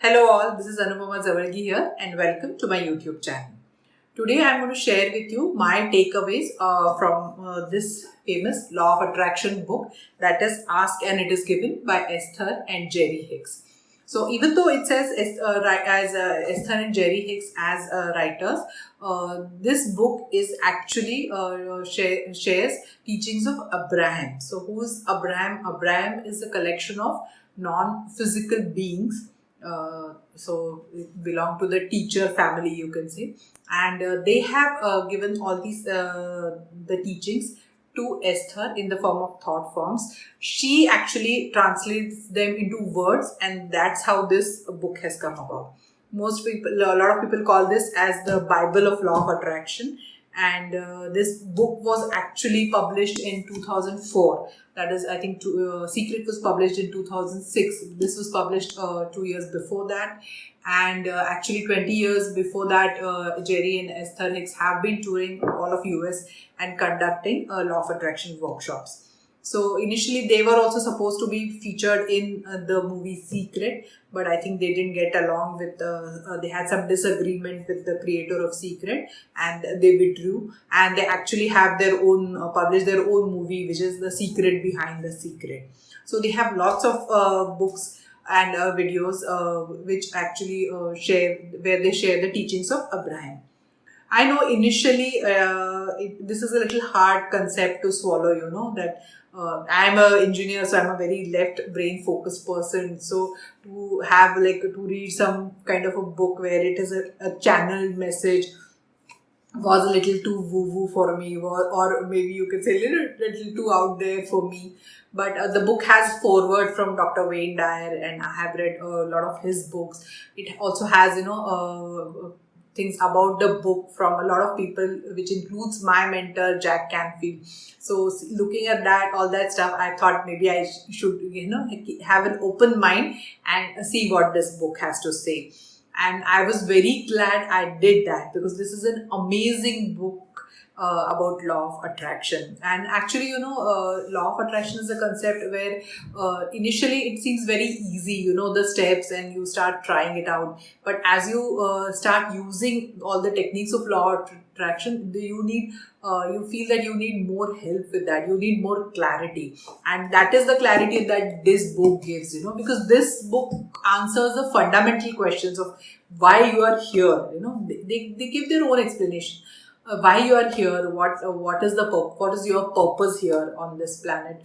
Hello all, this is Anupama Zavargi here and welcome to my YouTube channel. Today I am going to share with you my takeaways from this famous Law of Attraction book, that is Ask and It Is Given by Esther and Jerry Hicks. So even though it says Esther and Jerry Hicks as writers, this book is actually shares teachings of Abraham. So who is Abraham? Abraham is a collection of non-physical beings, so it belong to the teacher family, you can say, and they have given all these the teachings to Esther in the form of thought forms. She actually translates them into words, and that's how this book has come about. A lot of people call this as the Bible of Law of Attraction, and this book was actually published in 2004. That is, I think Secret was published in 2006. This was published 2 years before that, and actually 20 years before that, Jerry and Esther Hicks have been touring all of US and conducting law of attraction workshops. So initially they were also supposed to be featured in the movie Secret, but I think they didn't get along with they had some disagreement with the creator of Secret, and they withdrew, and they actually have their own published their own movie, which is The Secret Behind the Secret. So they have lots of books and videos which actually where they share the teachings of Abraham. I know initially this is a little hard concept to swallow, that I'm an engineer, so I'm a very left brain focused person. So to have to read some kind of a book where it is a channeled message was a little too woo-woo for me, or maybe you could say little too out there for me. But the book has foreword from Dr. Wayne Dyer, and I have read a lot of his books. It also has, things about the book from a lot of people, which includes my mentor, Jack Canfield. So looking at that, all that stuff, I thought maybe I should, have an open mind and see what this book has to say. And I was very glad I did that, because this is an amazing book about law of attraction. And actually, law of attraction is a concept where initially it seems very easy, the steps, and you start trying it out. But as you start using all the techniques of law of attraction, you feel that you need more help with that. You need more clarity, and that is the clarity that this book gives. Because this book answers the fundamental questions of why you are here. They give their own explanation. Why you are here, what is your purpose here on this planet,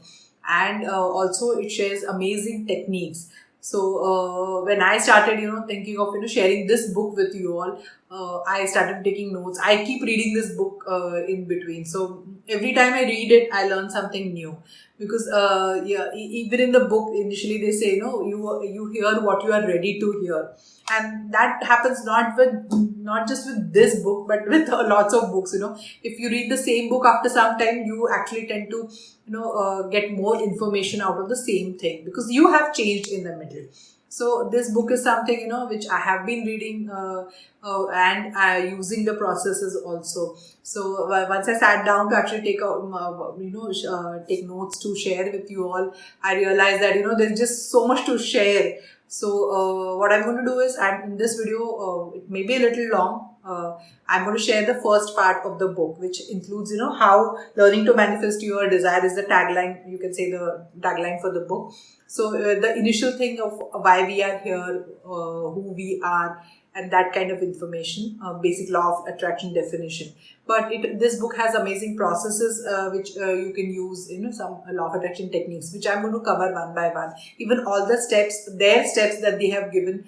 and also it shares amazing techniques. So when I started thinking of sharing this book with you all, I started taking notes. I keep reading this book in between, so every time I read it I learn something new. Because even in the book initially they say you hear what you are ready to hear, and that happens not just with this book, but with lots of books. If you read the same book, after some time you actually tend to get more information out of the same thing, because you have changed in the middle. So this book is something which I have been reading and using the processes also. So once I sat down to actually take notes to share with you all, I realized that there's just so much to share. So what I'm going to do is, in this video, it may be a little long. I'm going to share the first part of the book, which includes, how learning to manifest your desire is the tagline. You can say the tagline for the book. So the initial thing of why we are here, who we are, and that kind of information, basic law of attraction definition. But this book has amazing processes which you can use, some law of attraction techniques, which I'm going to cover one by one. Even all the steps that they have given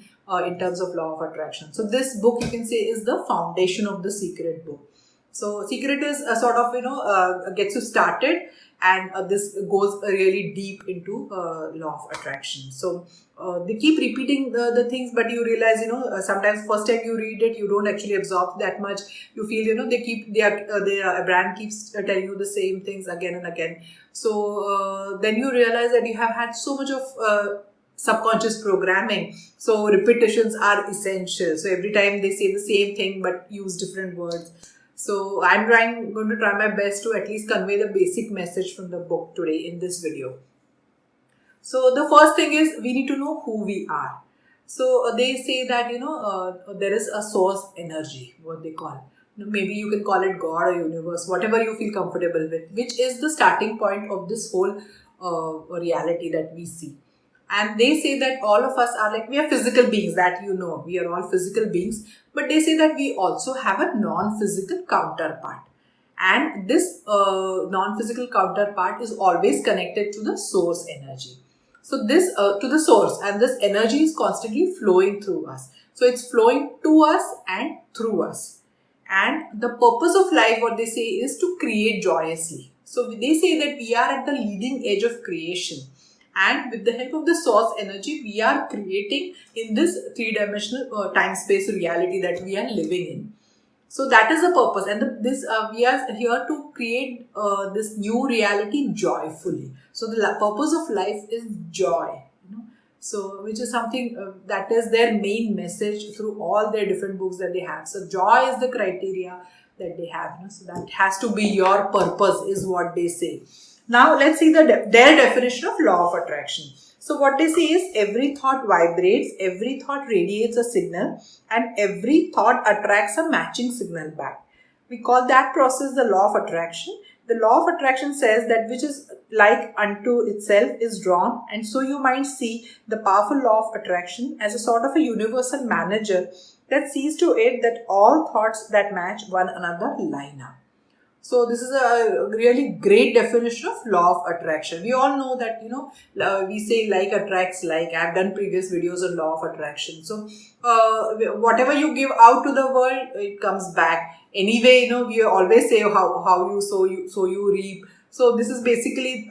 in terms of law of attraction. So this book, you can say, is the foundation of the Secret book. So Secret is a sort of, gets you started, and this goes really deep into law of attraction. So they keep repeating the things, but you realize, sometimes first time you read it, you don't actually absorb that much. You feel, their brand keeps telling you the same things again and again. So then you realize that you have had so much of subconscious programming. So repetitions are essential. So every time they say the same thing but use different words. So I'm going to try my best to at least convey the basic message from the book today in this video. So the first thing is, we need to know who we are. So they say that there is a source energy, what they call. Maybe you can call it God or universe, whatever you feel comfortable with, which is the starting point of this whole reality that we see. And they say that all of us are like, we are physical beings, that we are all physical beings, but they say that we also have a non-physical counterpart. And this non-physical counterpart is always connected to the source energy. So this to the source, and this energy is constantly flowing through us. So it's flowing to us and through us. And the purpose of life, what they say, is to create joyously. So they say that we are at the leading edge of creation. And with the help of the source energy, we are creating in this three-dimensional time-space reality that we are living in. So that is the purpose, and we are here to create this new reality joyfully. So the purpose of life is joy, so which is something that is their main message through all their different books that they have. So joy is the criteria that they have, so that has to be your purpose, is what they say. Now let's see their definition of law of attraction. So what they say is, every thought vibrates, every thought radiates a signal, and every thought attracts a matching signal back. We call that process the law of attraction. The law of attraction says that which is like unto itself is drawn, and so you might see the powerful law of attraction as a sort of a universal manager that sees to it that all thoughts that match one another line up. So this is a really great definition of law of attraction. We all know that, we say like attracts like. I've done previous videos on law of attraction. So whatever you give out to the world, it comes back. Anyway, we always say how you sow, you reap. So this is basically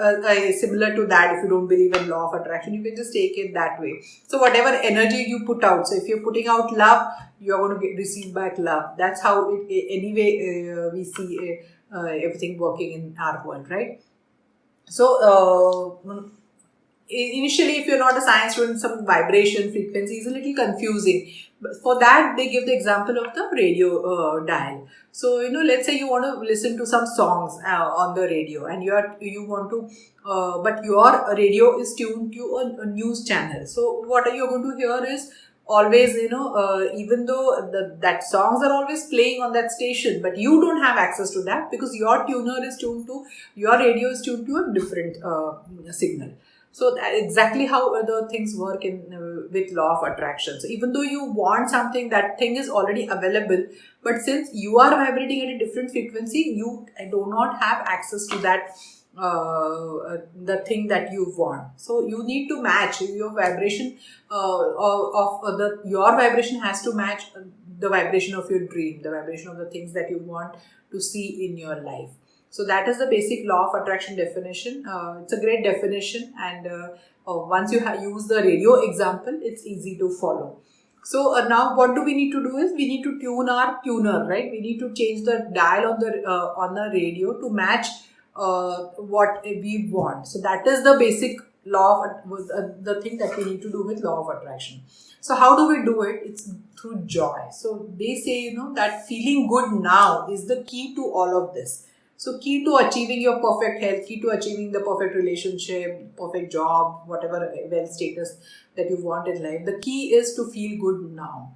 similar to that. If you don't believe in law of attraction, you can just take it that way. So whatever energy you put out, so if you're putting out love, you're going to receive back love. That's how we see everything working in our world, right? So initially, if you're not a science student, some vibration frequency is a little confusing. But for that, they give the example of the radio dial. So let's say you want to listen to some songs on the radio, and you want to, but your radio is tuned to a news channel. So what you're going to hear is always, even though that songs are always playing on that station, but you don't have access to that because your radio is tuned to a different signal. So that exactly how the things work with law of attraction. So even though you want something, that thing is already available, but since you are vibrating at a different frequency, you do not have access to that the thing that you want. So you need to match your vibration your vibration has to match the vibration of your dream, the vibration of the things that you want to see in your life. So that is the basic law of attraction definition. It's a great definition, and once you use the radio example, it's easy to follow. So now what do we need to do is, we need to tune our tuner, right? We need to change the dial on the radio to match what we want. So that is the basic law of the thing that we need to do with law of attraction. So how do we do it? It's through joy. So they say, that feeling good now is the key to all of this. So key to achieving your perfect health, key to achieving the perfect relationship, perfect job, whatever wealth status that you want in life. The key is to feel good now.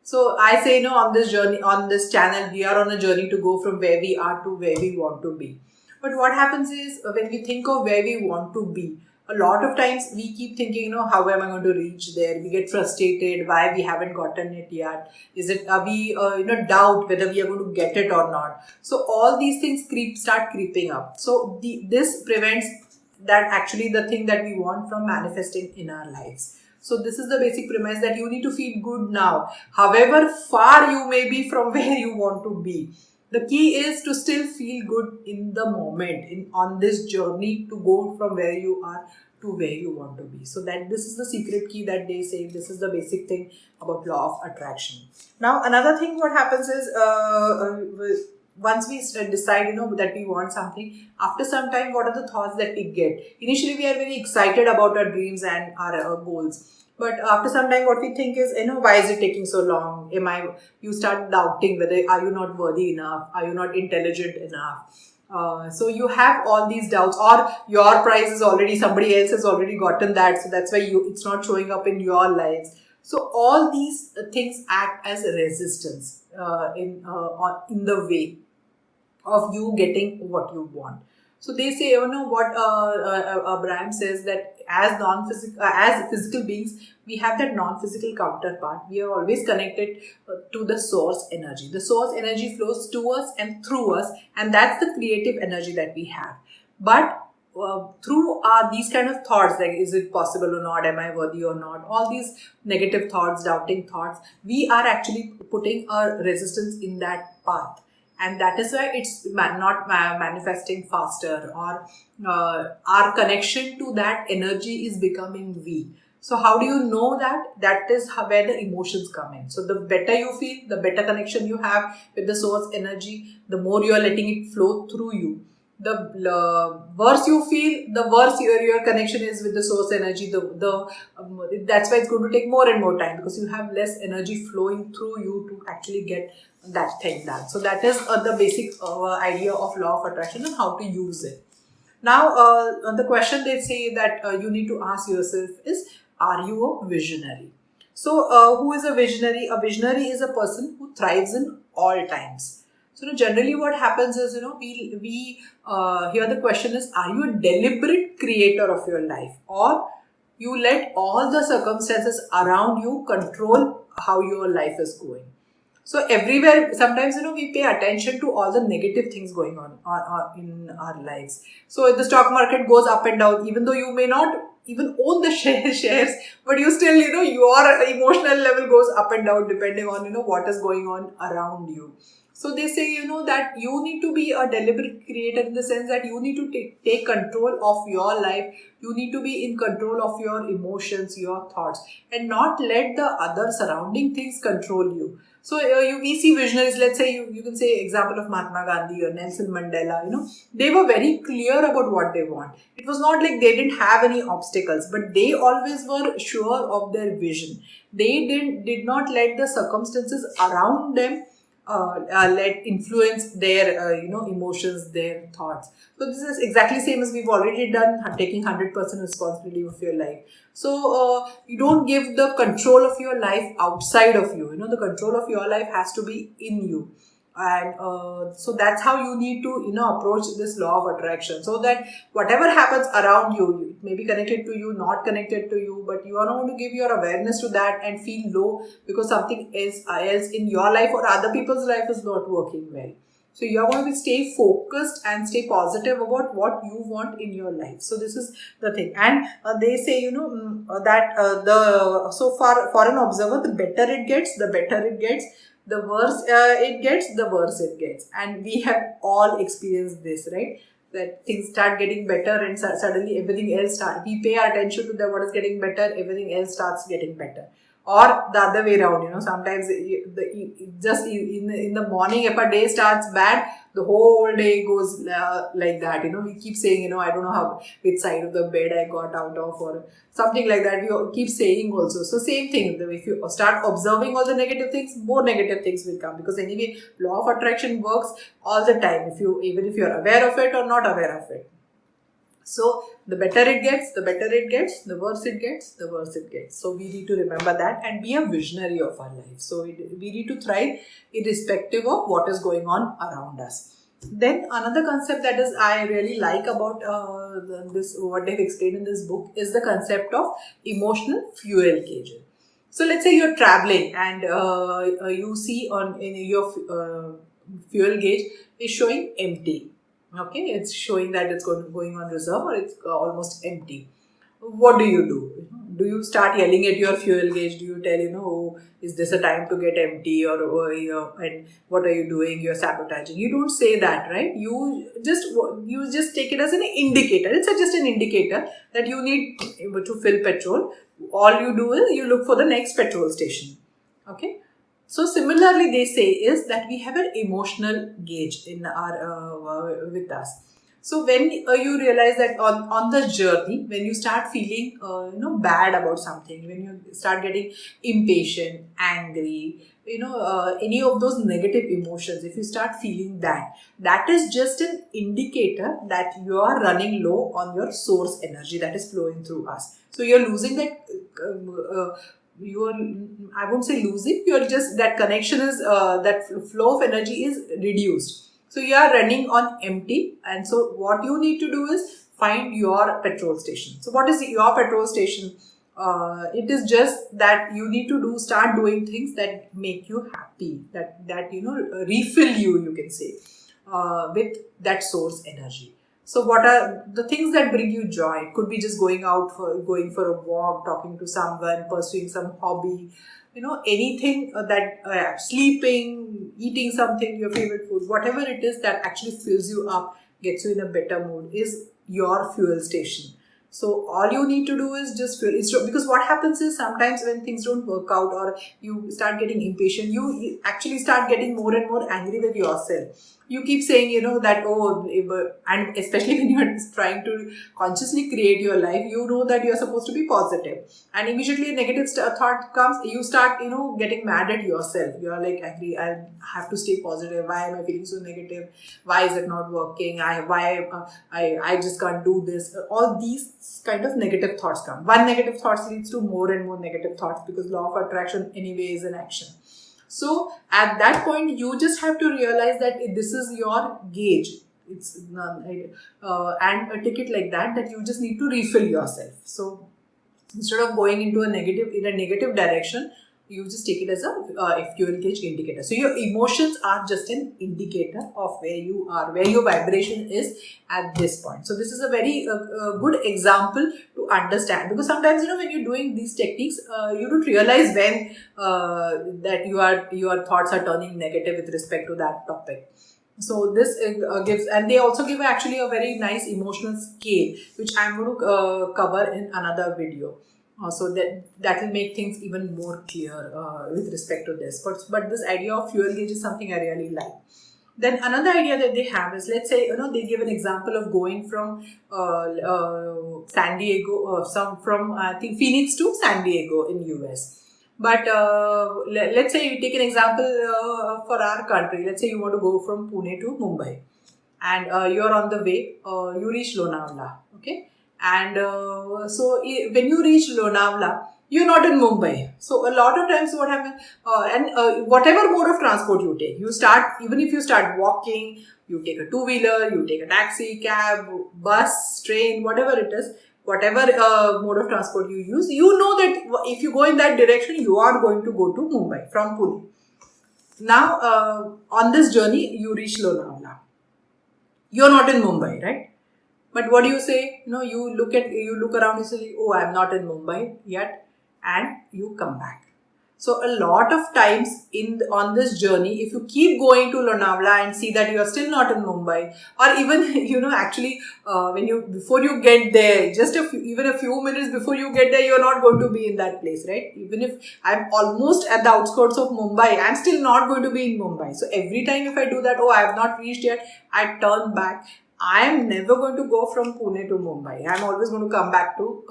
So I say, on this journey, on this channel, we are on a journey to go from where we are to where we want to be. But what happens is, when we think of where we want to be, a lot of times we keep thinking, how am I going to reach there? We get frustrated, why we haven't gotten it yet. Are we, doubt whether we are going to get it or not. So all these things start creeping up. So this prevents that actually the thing that we want from manifesting in our lives. So this is the basic premise, that you need to feel good now, however far you may be from where you want to be. The key is to still feel good in the moment, on this journey to go from where you are to where you want to be. So that this is the secret key that they say. This is the basic thing about law of attraction. Now another thing what happens is, once we decide, that we want something, after some time, what are the thoughts that we get? Initially, we are very excited about our dreams and our goals. But after some time, what we think is, why is it taking so long? You start doubting whether, are you not worthy enough? Are you not intelligent enough? So you have all these doubts, or your prize is already, somebody else has already gotten that. So that's why it's not showing up in your lives. So all these things act as resistance in the way of you getting what you want. So they say, what Abraham says, that as non-physical, as physical beings, we have that non-physical counterpart. We are always connected to the source energy. The source energy flows to us and through us, and that's the creative energy that we have. But through these kind of thoughts, like is it possible or not, am I worthy or not, all these negative thoughts, doubting thoughts, we are actually putting a resistance in that path, and that is why it's not manifesting faster, or our connection to that energy is becoming weak. So how do you know that? That is where the emotions come in. So the better you feel, the better connection you have with the source energy, the more you are letting it flow through you. The worse you feel, the worse your connection is with the source energy. That's why it's going to take more and more time, because you have less energy flowing through you to actually get that thing done. So that is the basic idea of law of attraction and how to use it. Now, the question they say that you need to ask yourself is, are you a visionary? So, who is a visionary? A visionary is a person who thrives in all times. So, generally what happens is, we here the question is, are you a deliberate creator of your life, or you let all the circumstances around you control how your life is going? So everywhere, sometimes, we pay attention to all the negative things going on in our lives. So if the stock market goes up and down, even though you may not even own the shares, but you still, your emotional level goes up and down depending on, what is going on around you. So they say, that you need to be a deliberate creator, in the sense that you need to take control of your life. You need to be in control of your emotions, your thoughts, and not let the other surrounding things control you. So we see visionaries, let's say you can say example of Mahatma Gandhi or Nelson Mandela, they were very clear about what they want. It was not like they didn't have any obstacles, but they always were sure of their vision. They did not let the circumstances around them let influence their emotions, their thoughts. So this is exactly same as we've already done, taking 100% responsibility of your life. So you don't give the control of your life outside of you. The control of your life has to be in you. And so that's how you need to approach this law of attraction, so that whatever happens around you, it may be connected to you, not connected to you, but you are not going to give your awareness to that and feel low because something else in your life or other people's life is not working well. So you are going to stay focused and stay positive about what you want in your life. So this is the thing. And they say, that for an observer, the better it gets, the worse it gets, the worse it gets. And we have all experienced this, right? That things start getting better and suddenly everything else we pay attention to what is getting better, everything else starts getting better. Or the other way around, sometimes just in the morning, if a day starts bad, the whole day goes like that. We keep saying, I don't know which side of the bed I got out of, or something like that. We keep saying also. So same thing, if you start observing all the negative things, more negative things will come, because anyway, law of attraction works all the time, even if you're aware of it or not aware of it. So the better it gets, the worse it gets, the worse it gets. So we need to remember that and be a visionary of our life. So we need to thrive irrespective of what is going on around us. Then another concept that is I really like about this, what they've explained in this book, is the concept of emotional fuel gauge. So let's say you're traveling and you see in your fuel gauge is showing empty. Okay, it's showing that it's going on reserve, or it's almost empty. What do you do? Do you start yelling at your fuel gauge? Do you tell, oh, is this a time to get empty, or and what are you doing? You're sabotaging. You don't say that, right? You just take it as an indicator. It's just an indicator that you need to fill petrol. All you do is you look for the next petrol station. Okay. So similarly, they say is that we have an emotional gauge in our with us. So when you realize that on the journey, when you start feeling bad about something, when you start getting impatient, angry, any of those negative emotions, if you start feeling that is just an indicator that you are running low on your source energy that is flowing through us. So you're losing that I won't say losing, you're just, that connection is, that flow of energy is reduced. So you are running on empty, and so what you need to do is find your petrol station. So what is your petrol station? It is just that you need to start doing things that make you happy, that refill you, you can say, with that source energy. So what are the things that bring you joy? It could be just going for a walk, talking to someone, pursuing some hobby, anything sleeping, eating something, your favorite food, whatever it is that actually fills you up, gets you in a better mood, is your fuel station. So all you need to do is just fuel. Because what happens is, sometimes when things don't work out or you start getting impatient, you actually start getting more and more angry with yourself. You keep saying, that, and especially when you're trying to consciously create your life, you know that you're supposed to be positive. And immediately a negative thought comes, you start, getting mad at yourself. You're like, angry, I have to stay positive. Why am I feeling so negative? Why is it not working? I just can't do this. All these kind of negative thoughts come. One negative thought leads to more and more negative thoughts, because law of attraction anyway is an action. So at that point, you just have to realize that this is your gauge. It's and take it like that you just need to refill yourself. So instead of going into a negative direction, you just take it as a fuel gauge indicator. So your emotions are just an indicator of where you are, where your vibration is at this point. So this is a very good example to understand, because sometimes when you're doing these techniques, you don't realize when that your thoughts are turning negative with respect to that topic. So this gives, and they also give actually a very nice emotional scale, which I'm going to cover in another video. So that will make things even more clear with respect to this. But this idea of fuel gauge is something I really like. Then another idea that they have is, let's say, they give an example of going from San Diego, from I think Phoenix to San Diego in US. But let's say you take an example for our country. Let's say you want to go from Pune to Mumbai, and you're on the way. You reach Lonavala, okay? And so when you reach Lonavala, you're not in Mumbai. So a lot of times what happens, whatever mode of transport you take, even if you start walking, you take a two-wheeler, you take a taxi, cab, bus, train, whatever it is, whatever mode of transport you use, you know that if you go in that direction, you are going to go to Mumbai from Pune. Now, on this journey, you reach Lonavala. You're not in Mumbai, right? But what do you say? You look around, you say, oh, I'm not in Mumbai yet, and you come back. So a lot of times on this journey, if you keep going to Lonavala and see that you are still not in Mumbai, or even actually before you get there, just even a few minutes before you get there, you are not going to be in that place, right? Even if I'm almost at the outskirts of Mumbai, I'm still not going to be in Mumbai. So every time if I do that, I have not reached yet, I turn back. I am never going to go from Pune to Mumbai. I'm always going to come back to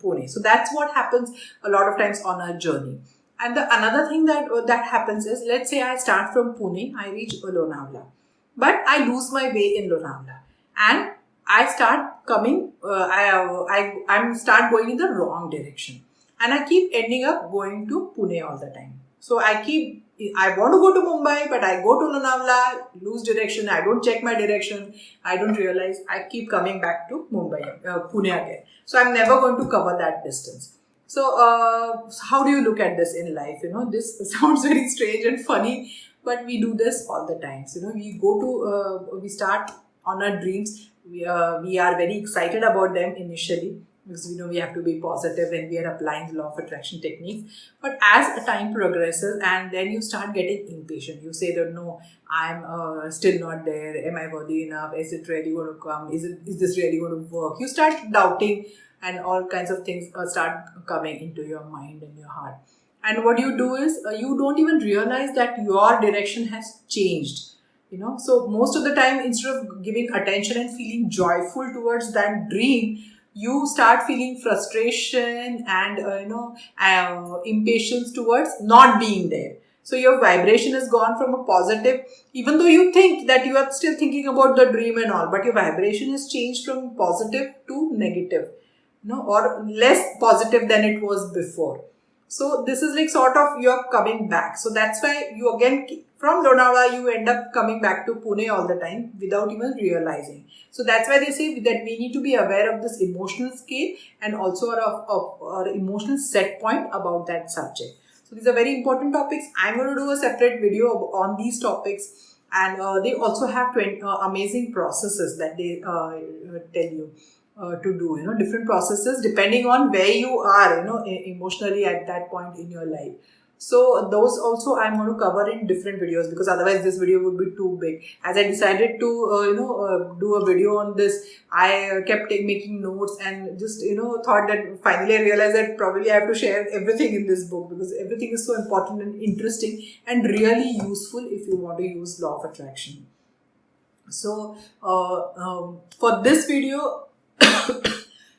Pune. So that's what happens a lot of times on our journey. And another thing that happens is, let's say I start from Pune, I reach Lonavala, but I lose my way in Lonavala, and I start coming. I start going in the wrong direction, and I keep ending up going to Pune all the time. So I want to go to Mumbai, but I go to Lonavala, lose direction, I don't check my direction, I don't realize, I keep coming back to Pune again. So I'm never going to cover that distance. So how do you look at this in life? This sounds very strange and funny, but we do this all the time. So, we start on our dreams. We are very excited about them initially, because we have to be positive when we are applying the law of attraction techniques. But as time progresses, and then you start getting impatient, you say that, no, I'm still not there. Am I worthy enough? Is it really going to come? Is this really going to work? You start doubting, and all kinds of things start coming into your mind and your heart. And what you do is, you don't even realize that your direction has changed. So most of the time, instead of giving attention and feeling joyful towards that dream, you start feeling frustration and impatience towards not being there. So your vibration has gone from a positive, even though you think that you are still thinking about the dream and all, but your vibration has changed from positive to negative, or less positive than it was before. So this is like sort of you're coming back. So that's why you again from Lonavala you end up coming back to Pune all the time without even realizing. So that's why they say that we need to be aware of this emotional scale and also our emotional set point about that subject. So these are very important topics. I'm going to do a separate video on these topics, and they also have amazing processes that they tell you to do, different processes depending on where you are, emotionally at that point in your life. So those also I'm going to cover in different videos, because otherwise this video would be too big. As I decided to, do a video on this, I kept making notes and just, thought that finally I realized that probably I have to share everything in this book, because everything is so important and interesting and really useful if you want to use law of attraction. So for this video,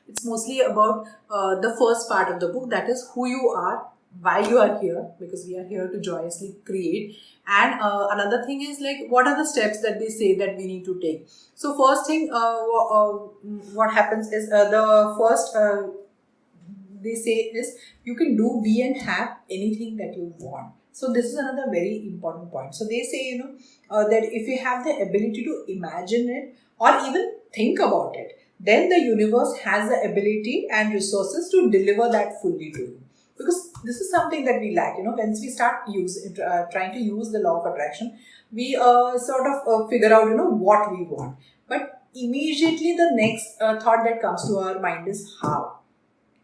it's mostly about the first part of the book, that is who you are, why you are here, because we are here to joyously create. And another thing is like what are the steps that they say that we need to take. So first thing, what happens is the first they say is you can do, be and have anything that you want. So this is another very important point. So they say, that if you have the ability to imagine it or even think about it, then the universe has the ability and resources to deliver that fully to you. Because this is something that we lack, once we start trying to use the law of attraction, we sort of figure out, what we want. But immediately the next thought that comes to our mind is how.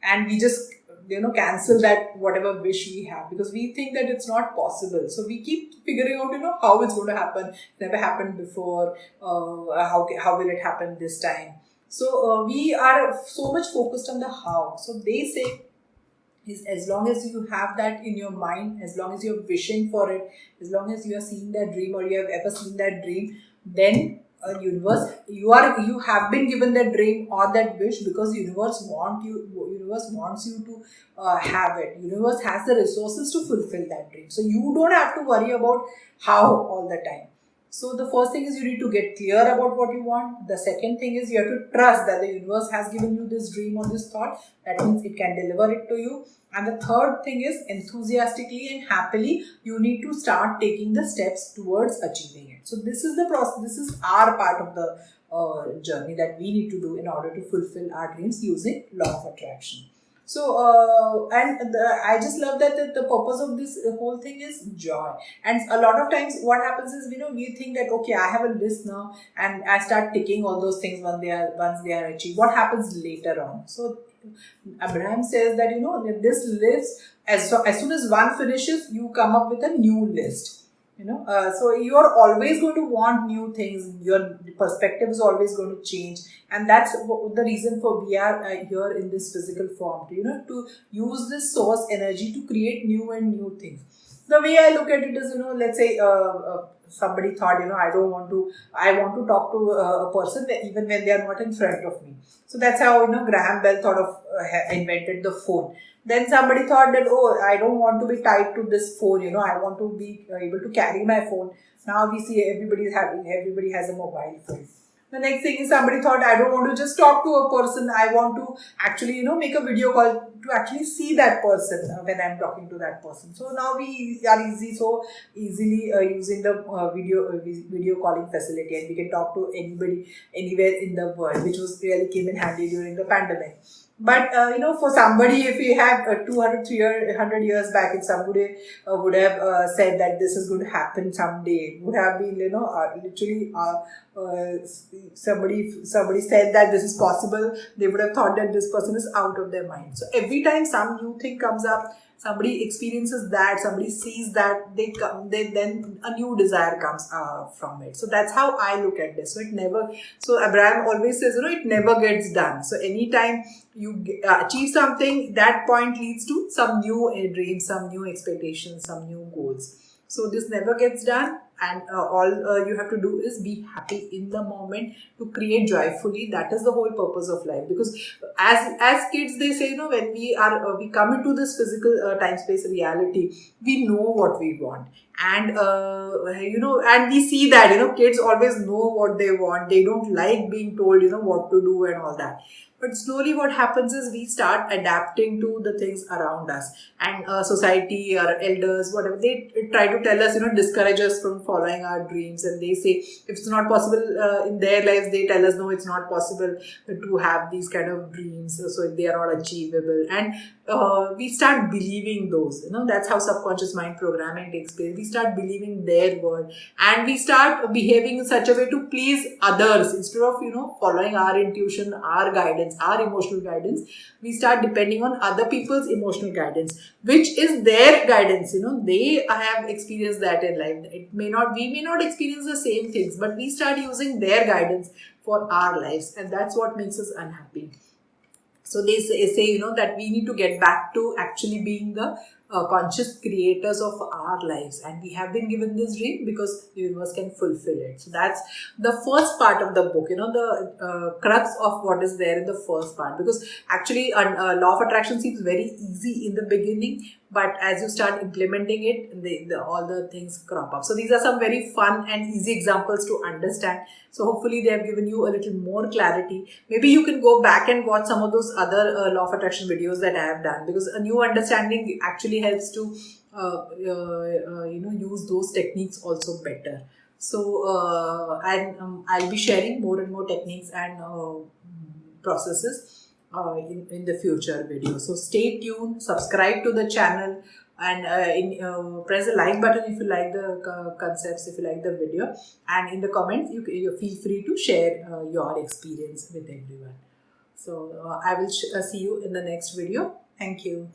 And we just cancel that whatever wish we have, because we think that it's not possible. So we keep figuring out how it's going to happen. It never happened before. How will it happen this time? So we are so much focused on the how. So they say is as long as you have that in your mind, as long as you're wishing for it, as long as you are seeing that dream or you have ever seen that dream, then universe, you have been given that dream or that wish, because universe wants you to have it. Universe has the resources to fulfill that dream, so you don't have to worry about how all the time. So the first thing is you need to get clear about what you want. The second thing is you have to trust that the universe has given you this dream or this thought. That means it can deliver it to you. And the third thing is enthusiastically and happily, you need to start taking the steps towards achieving it. So this is the process. This is our part of the journey that we need to do in order to fulfill our dreams using law of attraction. So, I just love that the purpose of this whole thing is joy. And a lot of times what happens is, we think that, okay, I have a list now and I start ticking all those things once they are achieved. What happens later on? So, Abraham says that, this list, as soon as one finishes, you come up with a new list. So you are always going to want new things. Your perspective is always going to change, and that's the reason for we are here in this physical form. To use this source energy to create new and new things. The way I look at it is, let's say somebody thought, I want to talk to a person even when they are not in front of me. So that's how Graham Bell thought of invented the phone. Then somebody thought that, I don't want to be tied to this phone, I want to be able to carry my phone. Now we see everybody has a mobile phone. The next thing is somebody thought, I don't want to just talk to a person. I want to actually, make a video call to actually see that person when I'm talking to that person. So now we are so easily using the video calling facility, and we can talk to anybody anywhere in the world, which really came in handy during the pandemic. But, for somebody, if we had 200, 300 years back, if somebody would have said that this is going to happen someday, it would have been, literally, somebody said that this is possible, they would have thought that this person is out of their mind. So every time some new thing comes up, somebody experiences that, somebody sees that, then a new desire comes from it. So that's how I look at this. So Abraham always says, it never gets done. So anytime you achieve something, that point leads to some new dreams, some new expectations, some new goals. So this never gets done, and all you have to do is be happy in the moment to create joyfully. That is the whole purpose of life. Because as kids, they say, when we come into this physical time-space reality, we know what we want. And, and we see that, kids always know what they want. They don't like being told, what to do and all that. but slowly what happens is we start adapting to the things around us, and society, our elders, whatever, they try to tell us, discourage us from following our dreams, and they say if it's not possible in their lives, they tell us no, it's not possible to have these kind of dreams, so they are not achievable, and we start believing those. That's how subconscious mind programming takes place. We start believing their word, and we start behaving in such a way to please others instead of following our intuition, our guidance, our emotional guidance. We start depending on other people's emotional guidance, which is their guidance. They have experienced that in life. We may not experience the same things, but we start using their guidance for our lives, and that's what makes us unhappy. So they say that we need to get back to actually being the conscious creators of our lives, and we have been given this dream because the universe can fulfill it. So that's the first part of the book, the crux of what is there in the first part, because actually law of attraction seems very easy in the beginning, but as you start implementing it, all the things crop up. So these are some very fun and easy examples to understand. So hopefully they have given you a little more clarity. Maybe you can go back and watch some of those other law of attraction videos that I have done, because a new understanding actually helps to use those techniques also better. So I'll be sharing more and more techniques and processes in the future videos. So stay tuned, subscribe to the channel, and press the like button if you like the concepts, if you like the video, and in the comments you feel free to share your experience with everyone. So I will see you in the next video. Thank you.